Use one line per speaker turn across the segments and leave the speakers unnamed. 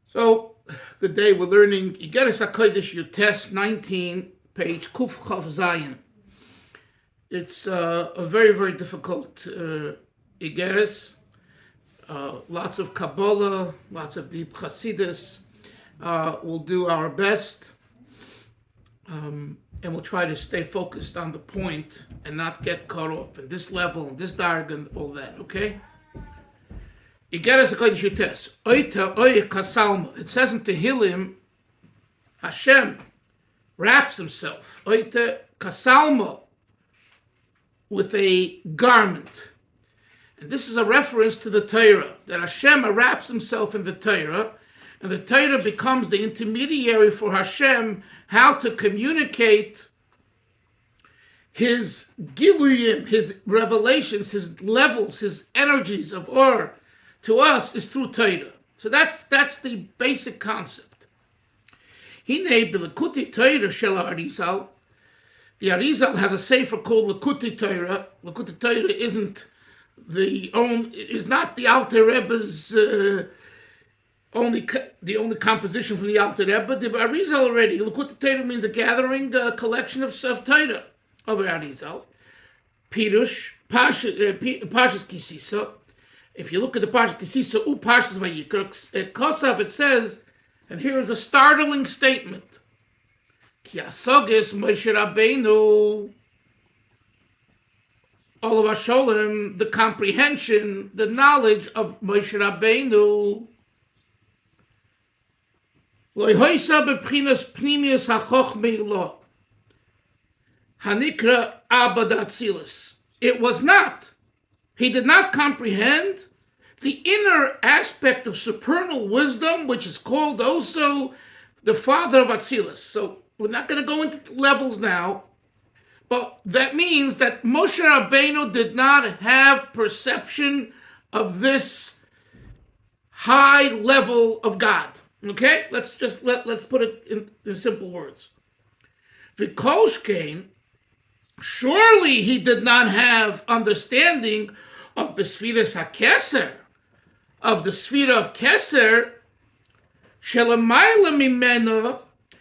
So, good day. We're learning Igeres HaKodesh Yutes 19, page Kuf Chav Zayin. It's a very, very difficult Igeres. Lots of Kabbalah, lots of deep Chassidus. We'll do our best, and we'll try to stay focused on the point and not get caught up in this level, this jargon, all that, okay? Igeres HaKodesh Yutes. Oita oye kasalma. It says in Tehillim, Hashem wraps himself. Oita kasalma. With a garment. And this is a reference to the Torah. That Hashem wraps himself in the Torah. And the Torah becomes the intermediary for Hashem how to communicate his giluyim, his revelations, his levels, his energies of or to us is through Torah. So that's the basic concept. Hinei b'lekuti Torah shel Arizal. The Arizal has a sefer called Lekuti Torah. Lekuti Torah is not the Alter Rebbe's the only composition from the Alter Rebbe. The Arizal already. Lekuti Torah means a gathering, a collection of Torah of Arizal. Pirush, Pashas Kisisa. If you look at the Pashas Kisisa, Pashas Vayikra, Kosav, it says, and here is a startling statement. Ki asogis Moshe Rabbeinu, all of Hasholem, the comprehension, the knowledge of Moshe Rabbeinu, lo hoisa bepchinas pnimius hachochmei lo, hanikra abad atzilus. It was not. He did not comprehend the inner aspect of supernal wisdom, which is called also the father of Atzilus. So we're not going to go into levels now, but that means that Moshe Rabbeinu did not have perception of this high level of God. Okay, let's put it in simple words. V'kolshkein, surely he did not have understanding of the Sfiras HaKeser, of the Sfira of Keser, Shelamayla Mimena,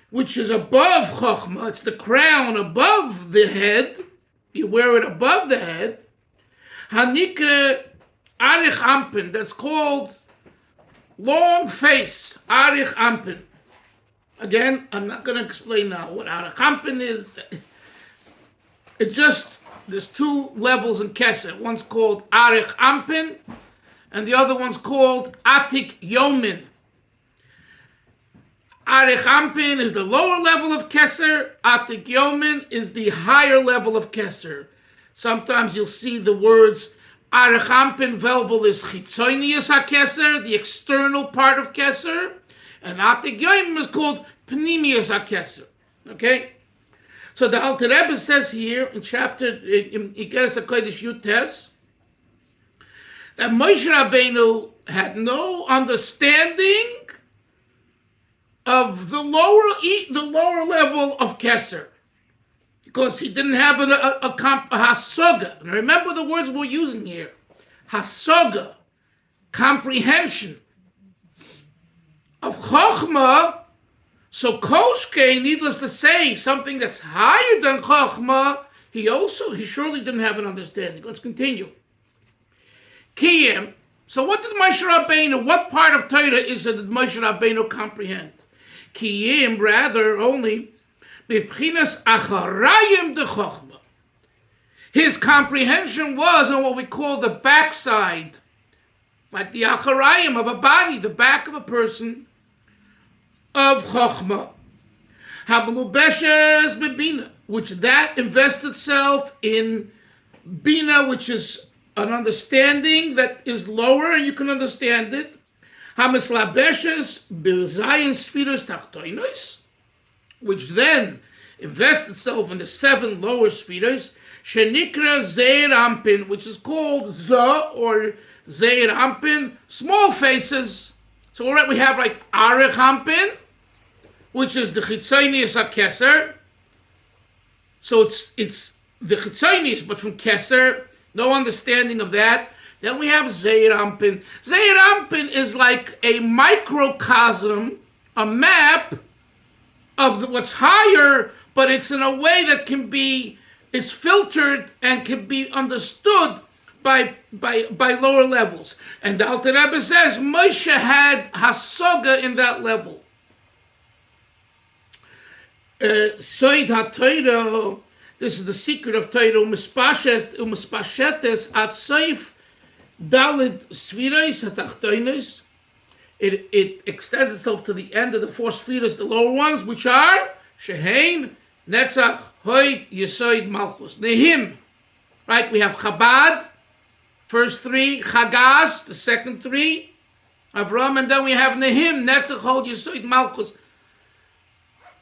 which is above Chochmah, it's the crown above the head, you wear it above the head, Hanikre Arich Ampin, that's called long face, Arich Ampin. Again, I'm not going to explain now what Arich Ampin is. It just, there's two levels in Keser. One's called Arich Ampin, and the other one's called Atik Yomin. Arich Ampin is the lower level of Keser. Atik Yomin is the higher level of Keser. Sometimes you'll see the words Arich Ampin velvel is Chitzonius HaKeser, the external part of Keser, and Atik Yomin is called Pnimius HaKeser. Okay? So the Alter Rebbe says here in Igeres HaKodesh Yutes that Moshe Rabbeinu had no understanding of the lower level of Keser because he didn't have a hasoga. And remember the words we're using here: hasoga, comprehension of Chochmah. So Koshke, needless to say, something that's higher than Chochmah, he surely didn't have an understanding. Let's continue. Kiyem. So what did Moshe Rabbeinu, what part of Torah is it that Moshe Rabbeinu comprehend? Kiyem, rather, only, B'pchinas acharayim de Chochmah. His comprehension was on what we call the backside, like the acharayim of a body, the back of a person, of Chochmah, Hamelubeshes bebina, which that invests itself in bina, which is an understanding that is lower and you can understand it. Hameslabeshes bezayin sfiros tachtoinos, which then invests itself in the 7 lower sfiros, shenikra zeir ampin, which is called za or zeir ampin, small faces. So we have like arich ampin, which is the Chitzonius HaKeser. So it's the Chitzonius, but from Keser, no understanding of that. Then we have Zeir Anpin. Zeir Anpin is like a microcosm, a map of what's higher, but it's in a way that is filtered and can be understood by lower levels. And the Alter Rebbe says Moshe had hasoga in that level. Soid HaTorah, this is the secret of Torah, u'mispashetes at soif dalid sfiros hatachtonos. It extends itself to the end of the 4 spheres, the lower ones, which are Shehein, Netzach, Hoid, Yesoid, Malchus. Nehim, right? We have Chabad, first 3, Chagaz, the second 3, Avram, and then we have Nehim, Netzach, Hoid, Yesoid, Malchus,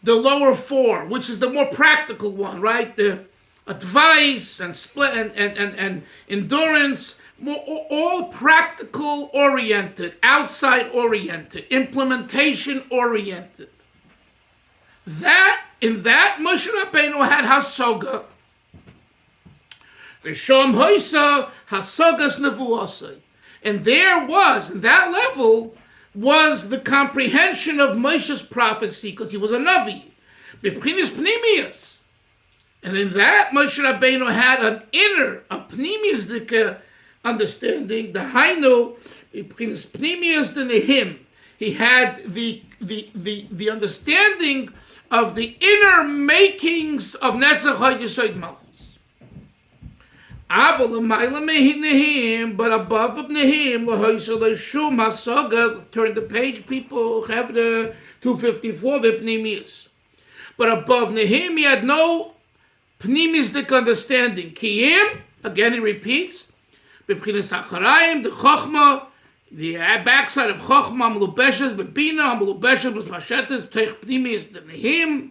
the lower 4, which is the more practical one, right? The advice and split and endurance, all practical oriented, outside oriented, implementation oriented. In that Moshe Rabbeinu had hasoga. The Shom Hoisa hasogas nevuosai. And there was, in that level, was the comprehension of Moshe's prophecy, because he was a Navi. B'chinis pnimius. And in that, Moshe Rabbeinu had an inner, a pnimius understanding, the Hainu, b'chinis pnimius the Nehim. He had the understanding of the inner makings of Netzach Hoid Yesod Malchus. But above Nehim, turn the page, people, Chavre 254, Pnimius. But above Nehim, he had no pnimistic understanding. Kiyim, again he repeats, B'chinas Acharayim, the Chochma, the backside of Chochma, Melubeshes, Bebina, Melubeshes, Mespashetes, Teich Pnimius, the Nehim,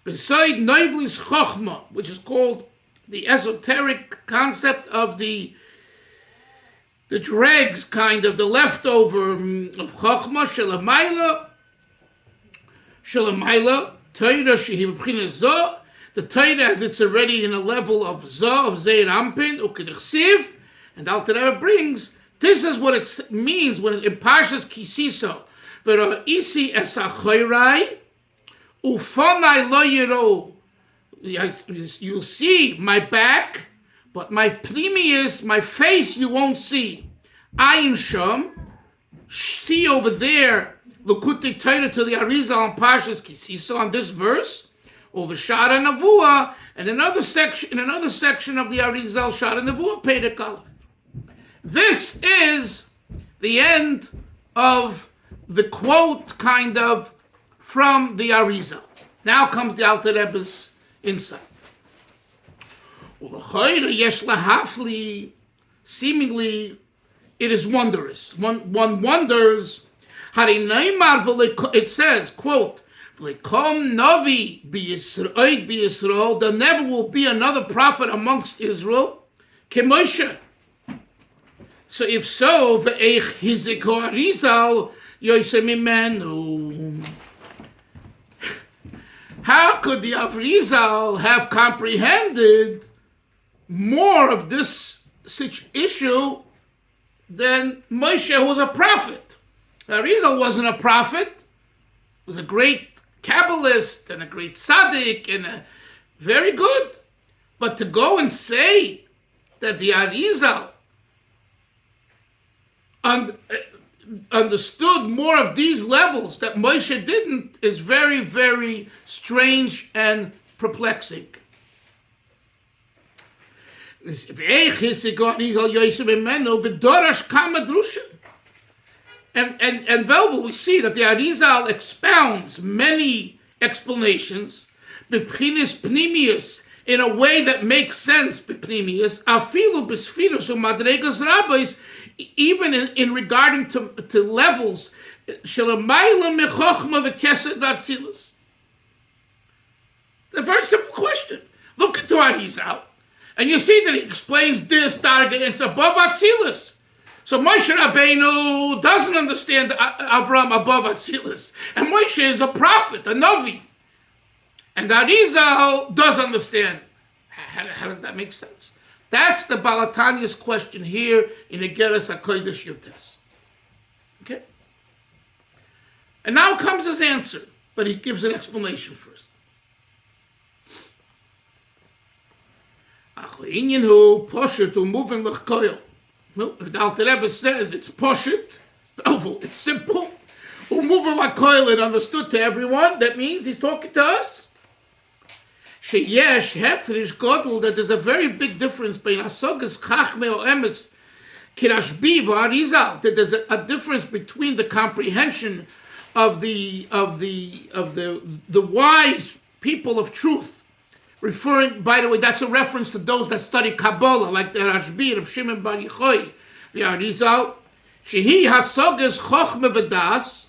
beside Noivlis Chochma, which is called the esoteric concept of the dregs, kind of the leftover of Chochma, Shalamayla, Torah, Shehi B'chinas Zoh, the Torah as it's already in a level of Zoh, of Zeir Anpin, Ukedechsiv, and Alter Rebbe brings, this is what it means when in Parshas Kisiso, V'ro isi es achorai, ufanai lo yiro. You'll see my back, but my plimius, my face, you won't see. Ayin shom, see over there, L'kutei Torah to the Arizal on Parshas Kisiso on this verse, over Shara Navua, and another section of the Arizal Shara Navua Perek Aleph. This is the end of the quote, kind of, from the Arizal. Now comes the Alter Rebbe's insight. Seemingly, it is wondrous. One wonders. It says, quote, there never will be another prophet amongst Israel. Kemoshe. So if so, how could the Arizal have comprehended more of this issue than Moshe, who was a prophet? Arizal wasn't a prophet. He was a great Kabbalist and a great tzaddik and very good. But to go and say that the Arizal understood more of these levels that Moshe didn't is very, very strange and perplexing. And Velvel, we see that the Arizal expounds many explanations, b'pchinis pnimius, in a way that makes sense, b'pnimius, afilu b'sfirus u'madregas rabbis, even in regarding to levels, shelamayla mechochma v'kesed d'atzilus. It's a very simple question. Look into Arizal, and you see that he explains this, that, it's above Atzilus. So Moshe Rabbeinu doesn't understand Avram above Atzilus. And Moshe is a prophet, a Navi. And Arizal does understand. How does that make sense? That's the Balatanya's question here in Igeres HaKodesh Yutes. Okay? And now comes his answer, but he gives an explanation first. Well, the Alter Rebbe says it's poshut, it's simple. Moving like coil, it understood to everyone. That means he's talking to us. Sheyesh hefterish godel, that there's a very big difference between asogas chachme or emes kirashbi v'arizal. That there's a difference between the comprehension of the wise people of truth. Referring, by the way, that's a reference to those that study Kabbalah, like the Rashbi of Shimon Bar Yochai, the Arizal. Shehi hasogas chochme v'das,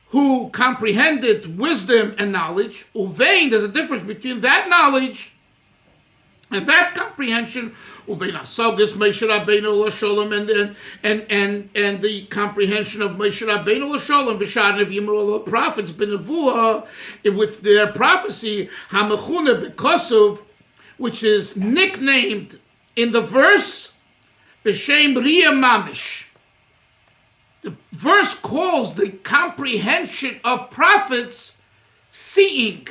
who comprehended wisdom and knowledge. Uvein, there's a difference between that knowledge and that comprehension. Uvein hasogas Moshe Rabbeinu l'sholem, and the comprehension of Moshe Rabbeinu l'sholem, b'shar nevim, all the prophets, b'nevuah, with their prophecy, hamechuna b'kosov, which is nicknamed in the verse b'shem Riyah Mamish. The verse calls the comprehension of prophets seeing.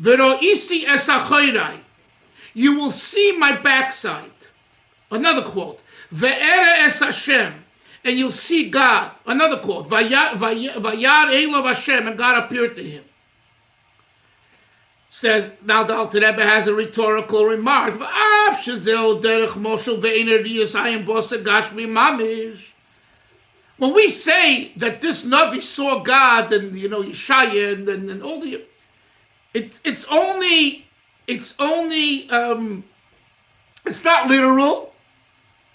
Veroisi es achorai. You will see my backside. Another quote. Ve'ere es Hashem. And you'll see God. Another quote. Vayar Elov Hashem. And God appeared to him. Says, now the Alter Rebbe has a rhetorical remark. V'af shezeo derech moshel ve'ener riyas hayim bosa gashmi mamish. When we say that this Navi saw God and, Yeshaya and all the... It's not literal.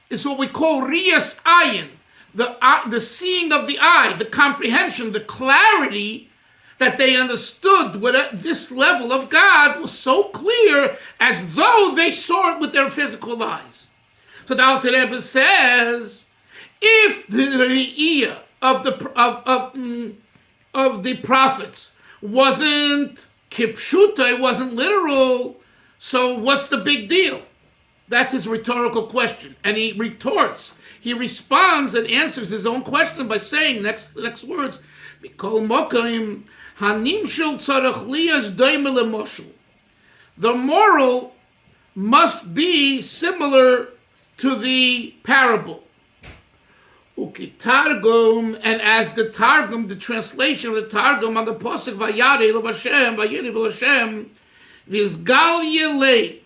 It's what we call riyas ayin, the seeing of the eye, the comprehension, the clarity that they understood this level of God was so clear as though they saw it with their physical eyes. So the Alter Rebbe says, if the re'iyah of the prophets wasn't kipshuta, it wasn't literal, so what's the big deal? That's his rhetorical question. And he retorts, he responds and answers his own question by saying, next words, Mikol mokim hanimshul tzarech liyas doime lemoshul. The moral must be similar to the parable. Ukitargum, and as the Targum, the translation of the Targum on the Pasuk Vayare Elov Hashem, Vayiriv Hashem, Vizgal Yelei,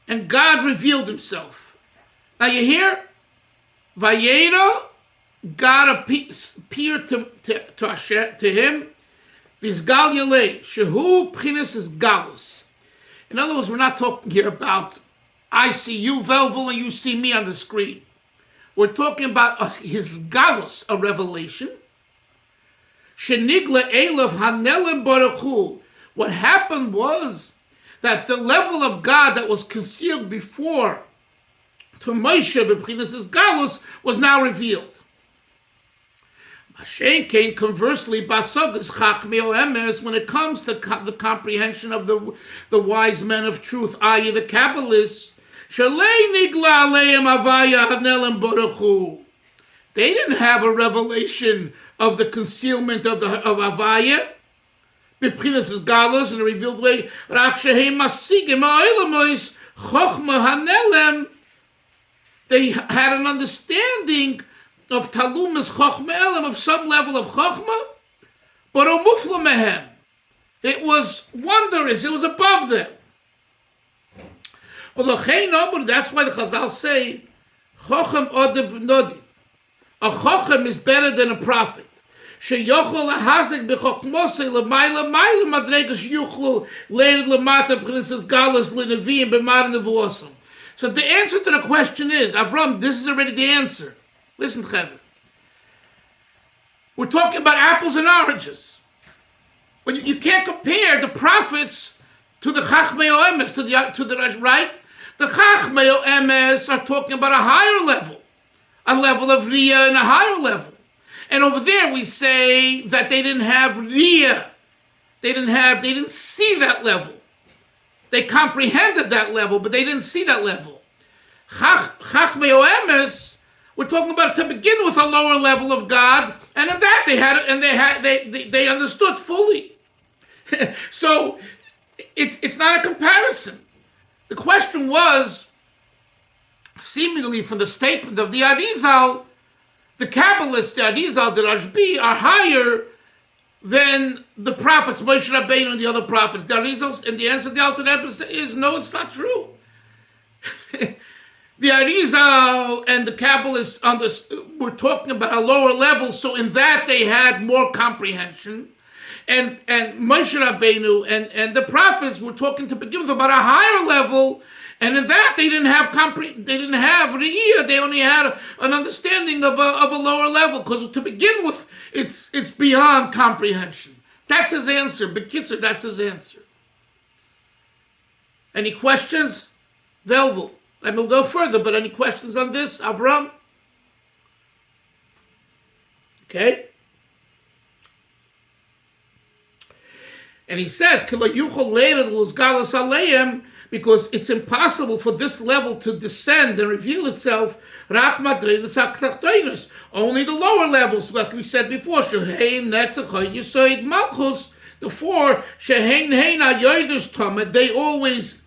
and God revealed himself. Now you hear? Vayera, God appeared to him, Vizgal Yelei, Shehu Pchinas is Galus. In other words, we're not talking here about I see you, Velvel, and you see me on the screen. We're talking about his galus, a revelation. Shenigla Elav Hanelim Baruch Hu. What happened was that the level of God that was concealed before to Moshe b'chinas galus was now revealed. Mashen came conversely basogas chachmei emes, when it comes to the comprehension of the wise men of truth, i.e. the Kabbalists. They didn't have a revelation of the concealment of Avaya, B'chinas galus, in a revealed way. They had an understanding of Talumas Chochma Elam, of some level of Chochma, but Umufla Mehem. It was wondrous, it was above them. That's why the Chazal say, Chochem Odev Nodi. A Chochem is better than a prophet. Sheyochol lahazek b'chokmosei l'mayla madregas yuchlu leid l'mata b'chinas galus l'neviim b'mar nevuosam. So the answer to the question is, Avram, this is already the answer. Listen, Chaver. We're talking about apples and oranges. But you can't compare the prophets to the Chachmei Emes, to the right? The Chachmei Emes are talking about a higher level, a level of Riyah and a higher level. And over there we say that they didn't have Riyah. They didn't see that level. They comprehended that level, but they didn't see that level. Chachmei Oemes, we're talking about to begin with a lower level of God, and in that they understood fully. So it's not a comparison. The question was, seemingly from the statement of the Arizal, the Kabbalists, the Arizal, the Rashbi, are higher than the prophets, Moshe Rabbeinu and the other prophets. The Arizal, and the answer to the Alter Rebbe is no, it's not true. The Arizal and the Kabbalists were talking about a lower level, so in that they had more comprehension. And Moshe Rabbeinu and the prophets were talking to begin with about a higher level, and in that they didn't have re'iyah. They only had an understanding of a lower level, because to begin with, it's beyond comprehension. That's his answer. B'kitzur, that's his answer. Any questions? Velvel. I will go further, but any questions on this, Avram? Okay. And he says, because it's impossible for this level to descend and reveal itself. Only the lower levels, like we said before, the four, they always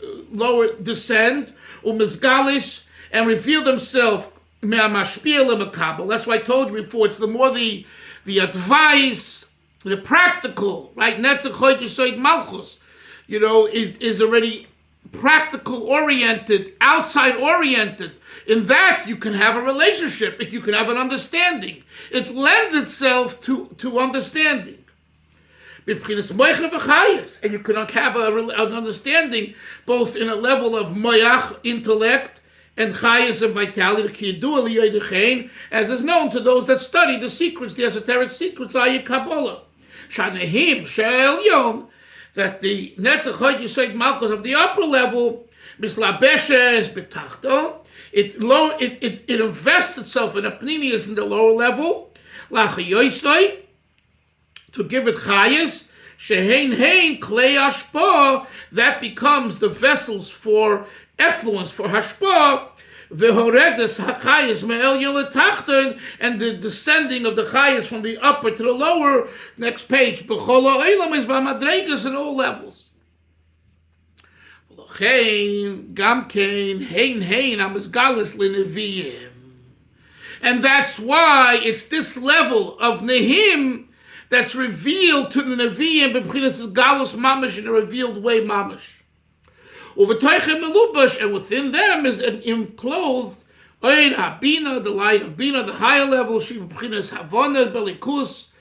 descend, and reveal themselves. That's why I told you before, it's the more the advice, the practical, right? Malchus, is already practical oriented, outside oriented. In that you can have a relationship, you can have an understanding. It lends itself to understanding. And you can have an understanding both in a level of moyach, intellect, and chayas of vitality, as is known to those that study the secrets, the esoteric secrets, ayah Kabbalah. Shanehim she'elyon, that the netzach hoyd yisoid malchus of the upper level, mislabeshes betachto, it invests itself in a pnimius in the lower level, lachayoisoi, to give it chayas, shehein hein klei hashpah, that becomes the vessels for effluence, for hashpah, v'horedes hachayas me'el yoletachton, and the descending of the chayas from the upper to the lower. Next page, b'chol ha'olam is b'madregas in all levels. V'lochein gamkein hein amizgalis l'neviim, and that's why it's this level of nehim that's revealed to the neviim b'pchinas galus mamash, in a revealed way mamash. And within them is an enclosed Oid Habina, the light of Bina, the higher level, Sheb'chinas Havana Belikus,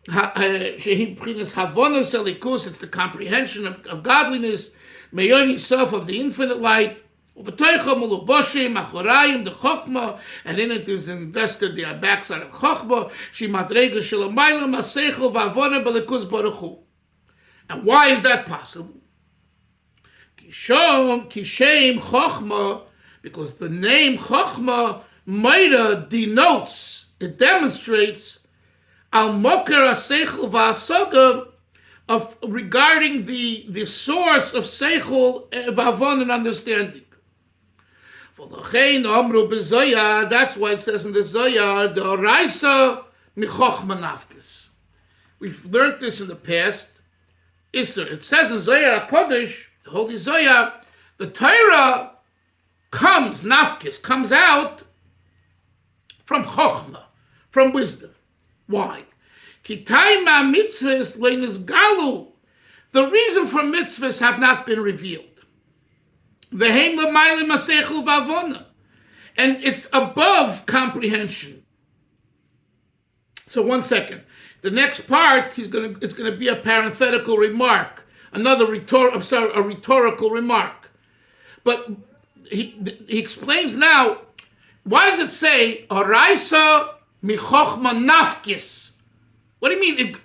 Sheb'chinas Havana Selikus, it's the comprehension of godliness, Meyon self of the infinite light, the Chokhmah, and in it is invested the backside of Chokhmah, Shemadrega Shelamayla Masechel Vavona Belikus Baruchu. And why is that possible? Kishem Chokhmah, because the name Chokhmah Maida denotes, it demonstrates al moker aseichel va'asaga, of regarding the source of seichel v'avon and understanding. That's why it says in the Zoyar, the Oraisa michokhmah nafkes. We've learned this in the past. Isser. It says in Zoyar HaKodesh, the Holy Zoyar, the Torah comes out from Chokhmah, from wisdom. Why? Kitayma mitzvahs leinis galu. The reason for mitzvahs have not been revealed. Vehem l'maylim aseichel v'avona. And it's above comprehension. So 1 second. The next part, it's going to be a parenthetical remark. A rhetorical remark. But he explains now, why does it say, Oraisa michokhmah nafkis? What do you mean?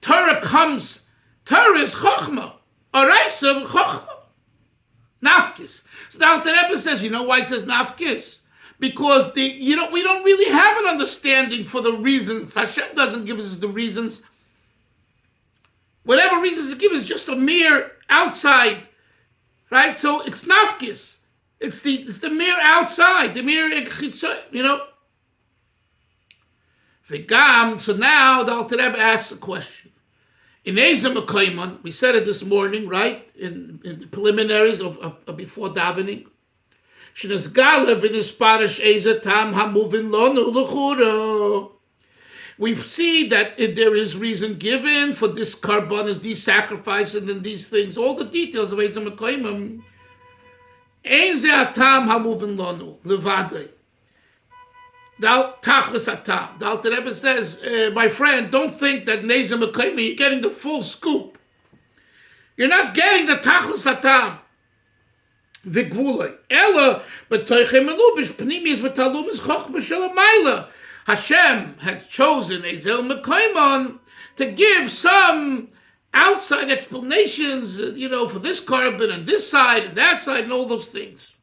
Torah is chokhmah. Oraisa chokhmah. Nafkis. So now the Rebbe says, you know why it says nafkis? Because we don't really have an understanding for the reasons. Hashem doesn't give us the reasons. Whatever reasons it gives is just a mere outside right? So it's nafkis. It's the mere outside, the mere, you know. So now the Alter Rebbe asks a question. In Ezem Koimon, we said it this morning, right? In the preliminaries of before davening. Shenas Galev in his parish Eza Tam Hamuvin Lonu Luchuro. We see that there is reason given for this karbanas, these sacrifices, and these things. All the details of Ezem Koimon. Eza Tam Hamuvin Lonu Levadei. The Alter Rebbe says, my friend, don't think that Nezem Mekayim, you're getting the full scoop. You're not getting the Tachlis Hatam. The Gvulei. Ella, b'toichem melubish, pnimis v'talumis chochma shelamayla. Hashem has chosen Ezel Mekayimon to give some outside explanations, for this carbon and this side and that side and all those things.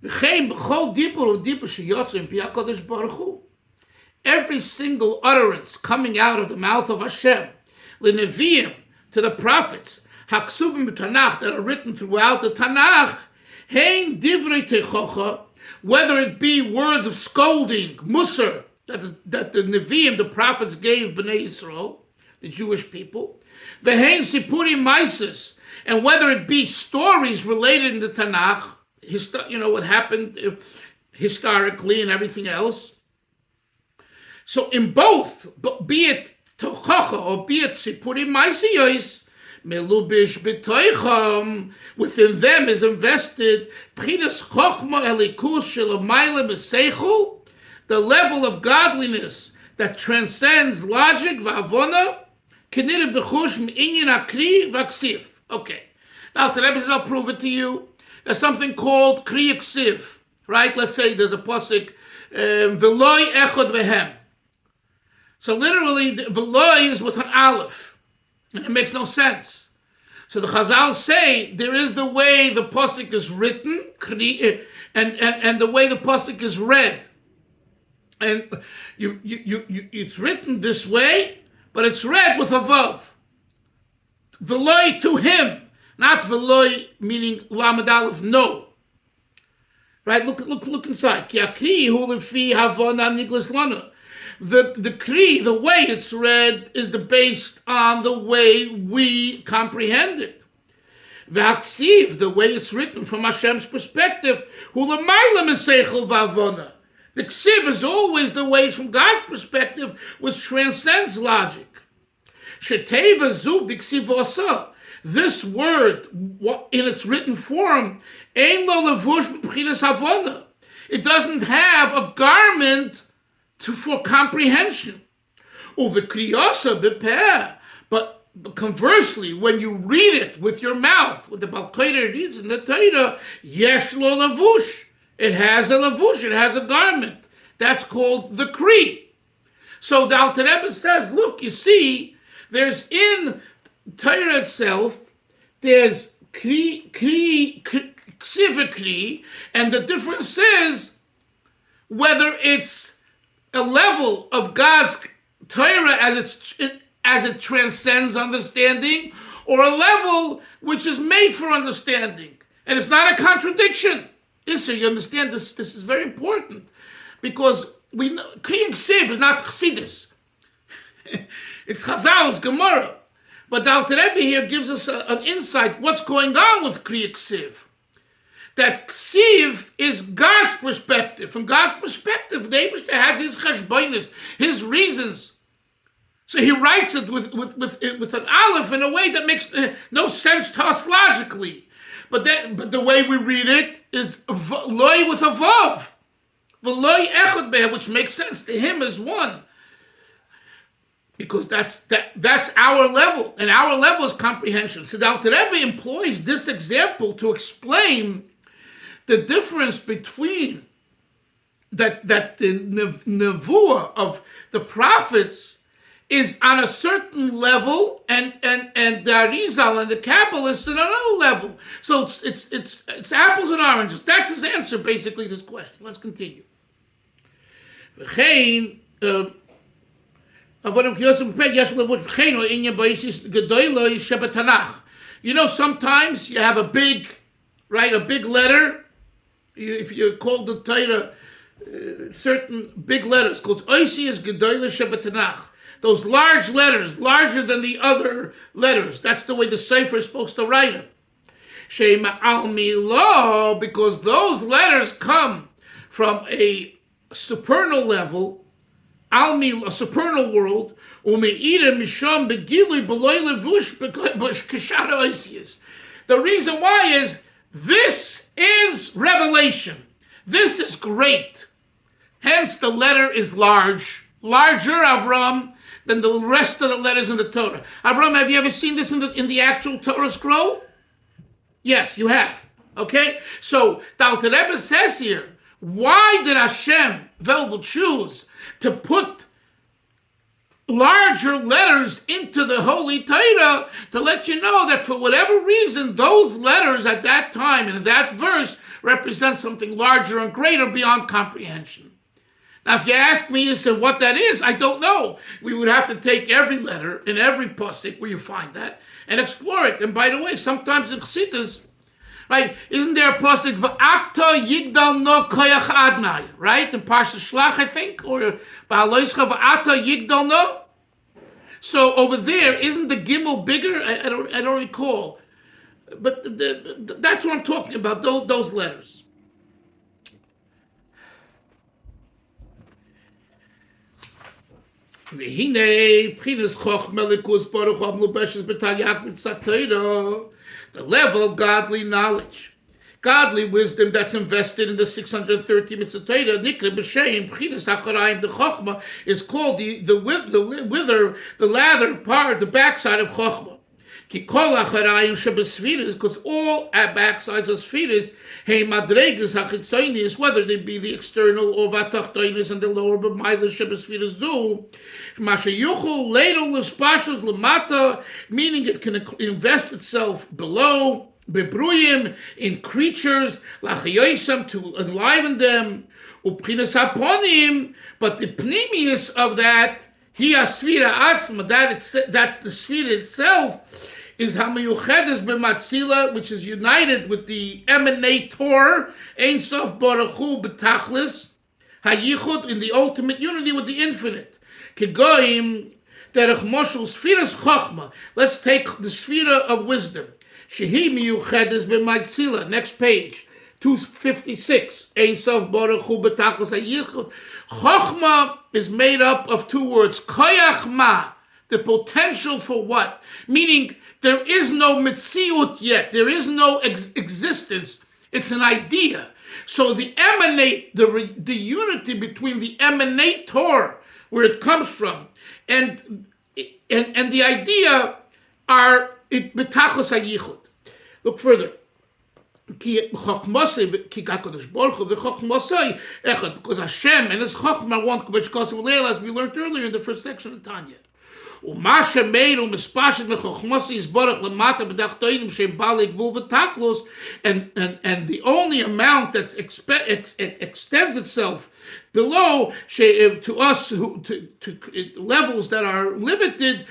Every single utterance coming out of the mouth of Hashem, l'neviim, to the prophets, haksuvim b'tanach, that are written throughout the Tanakh, hein divrei techocha, whether it be words of scolding, musar, that the neviim, the prophets, gave Bnei Yisrael, the Jewish people, v'hein sipurim maises, and whether it be stories related in the Tanakh, what happened historically and everything else. So in both, be it tochacha or be it sipurim ma'asiyos, melubish b'toicham, within them is invested pchinas chochma elikus shelamayla b'seichel, the level of godliness that transcends logic v'avona, kenira b'chush m'inyan akri v'aksiv. Okay, now the Rebbe says, I'll prove it to you. There's something called Kriya Ksiv, right? Let's say there's a pasuk, V'loi echod vehem. So literally, V'loi is with an aleph, and it makes no sense. So the Chazal say there is the way the pasuk is written, and the way the pasuk is read, and it's written this way, but it's read with a vav. V'loi to him. Not v'loi, meaning lamed aleph, no. Right? Look inside. Ki akri hu lefi havona niglas lana. The kri, the way it's read, is based on the way we comprehend it. V'haksiv, the way it's written from Hashem's perspective, hu l'mayla meseichel v'avona. The ksiv is always the way from God's perspective, which transcends logic. Sheteva zu b'ksiv osa. This word, in its written form, it doesn't have a garment for comprehension. But conversely, when you read it with your mouth, what the Balkaida reads in the Torah, yesh lo lavush. It has a lavush, it has a garment. That's called the Kri. So the Alter Rebbe says, look, you see, there's in Torah itself, there's ksiv, and the difference is whether it's a level of God's Torah as it transcends understanding, or a level which is made for understanding, and it's not a contradiction. So you understand this? This is very important because we know Kri and Ksiv is not Chassidus. It's Chazal's Gemara. But the Alter Rebbe here gives us an insight what's going on with Kriya Ksiv. That Ksiv is God's perspective. From God's perspective, the Eibishter has his cheshbonis, his reasons. So he writes it with an aleph in a way that makes no sense to us logically. But the way we read it is loy with a vav. V'loy echad be'eh, which makes sense to him as one. Because that's our level, and our level is comprehension. So the Alter Rebbe employs this example to explain the difference between that the nevuah of the prophets is on a certain level, and the Arizal and the Kabbalists on another level. So it's apples and oranges. That's his answer basically to this question. Let's continue. You know, sometimes you have a big letter. If you call the Torah certain big letters, because Oisi is Gedoyle Shabbatanach. Those large letters, larger than the other letters. That's the way the Sefer is supposed to write them. Shema al Milo, because those letters come from a supernal level, al Milo, a supernal world. The reason why is this is revelation. This is great. Hence the letter is larger, Avram, than the rest of the letters in the Torah. Avram, have you ever seen this in the actual Torah scroll? Yes, you have. Okay? So the Alter Rebbe says here, why did Hashem choose to put larger letters into the Holy Torah? To let you know that for whatever reason, those letters at that time and in that verse represent something larger and greater beyond comprehension. Now, if you ask me, you said what that is, I don't know. We would have to take every letter in every pasuk where you find that and explore it. And by the way, sometimes in Chassidus, right, isn't there a pasuk v'akta yigdal no koyach adnai, right? In Parsha Shlach, I think, or ba'aloischa v'akta yigdal no. So over there, isn't the gimel bigger? I don't recall, but that's what I'm talking about. Those letters. The level of godly knowledge, godly wisdom that's invested in the 630 mitzvah Torah, Nikra b'sheim Pchinas Acharayim, the Chochmah is called the lather part, the backside of Chochmah. Ki kol Acharayim shebesfiras, because all backsides of Sfiras, hey madregas hachitzainis, whether they be the external or vatachtoinis and the lower b'mayla shebesfiras zu, mashayuchul leidol l'spashos l'mata, meaning it can invest itself below, bebruyim, in creatures, lachayoisam, to enliven them, upchinas haponim, but the pnimius of that, hi asfira atzma, that's the sfira itself, is hamayuchedes b'matzila, which is united with the emanator, Ein Sof Baruch Hu b'tachlis, hayichud, in the ultimate unity with the infinite. Kegoim derech moshul sfiras chochma. Let's take the sfira of wisdom. Shehi miyuchedes b'matzila. Next page, 256. Ein Sof Baruch Hu b'tachlis hayichud. Chochma is made up of two words, koyach ma, the potential for what? Meaning, there is no mitziut yet. There is no existence. It's an idea. So the emanate, the unity between the emanator, where it comes from, and the idea are betachos hayichud. Look further. Because Hashem and His Chochmah are one, as we learned earlier in the first section of Tanya. And the only amount that extends itself below to us to levels that are limited,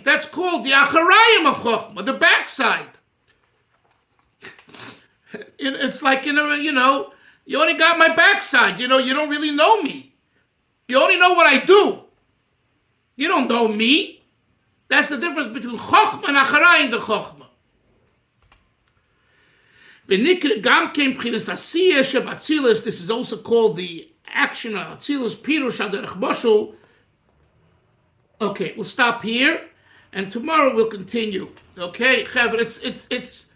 that's called the acharayim of Chochmah, the backside. It's like, you only got my backside. You don't really know me. You only know what I do. You don't know me. That's the difference between Chochmah and Acharayim the Chochmah. This is also called the action of Atzilus, Pirush Aderech Moshul. Okay, we'll stop here, and tomorrow we'll continue. Okay, Chaver, it's.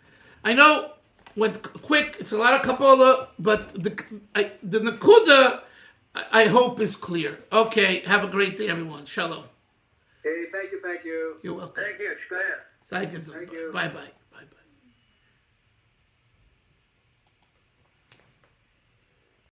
I know went quick. It's a lot of Kabbalah, but the Nakuda, I hope is clear. Okay, have a great day, everyone. Shalom.
Hey, thank you.
You're welcome.
Thank you.
Thank you. Bye-bye.